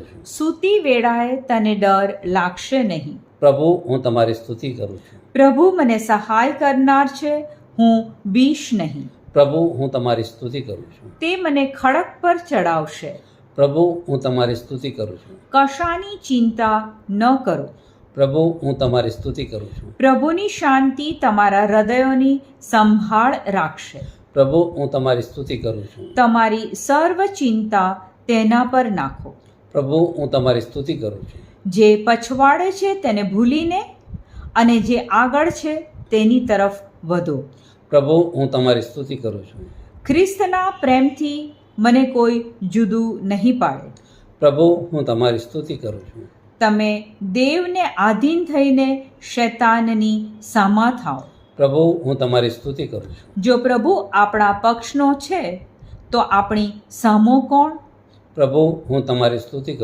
કરું છું. સૂતી વેળાએ તને ડર લાગશે નહીં. પ્રભુ, હું તમારી સ્તુતિ કરું છું. પ્રભુ મને સહાય કરનાર છે, હું બીશ નહીં. પ્રભુ, હું તમારી સ્તુતિ કરું છું. તે મને ખડક પર ચડાવશે. પ્રભુ, હું તમારી સ્તુતિ કરું છું. કશાની ચિંતા ન કરો. પ્રભુ, હું તમારી સ્તુતિ કરું છું. પ્રભુની શાંતિ તમારા હૃદયોની સંભાળ રાખશે. પ્રભુ, હું તમારી સ્તુતિ કરું છું. તમારી સર્વ ચિંતા તેના પર નાખો. પ્રભુ, હું તમારી સ્તુતિ કરું છું. જે પછવાડે છે તેને ભૂલીને અને જે આગળ છે તેની તરફ વધો. પ્રભુ, હું તમારી સ્તુતિ કરું છું. ખ્રિસ્તના પ્રેમથી મને કોઈ જુદું નહીં પાડે. પ્રભુ, હું તમારી સ્તુતિ કરું છું. તમે દેવને આધીન થઈને શૈતાનની સામા થાઓ. પ્રભુ, હું તમારી સ્તુતિ કરું છું. જો પ્રભુ આપણા પક્ષનો છે તો આપણી સામો કોણ? પ્રભુ, હું તમારી સ્તુતિ કરું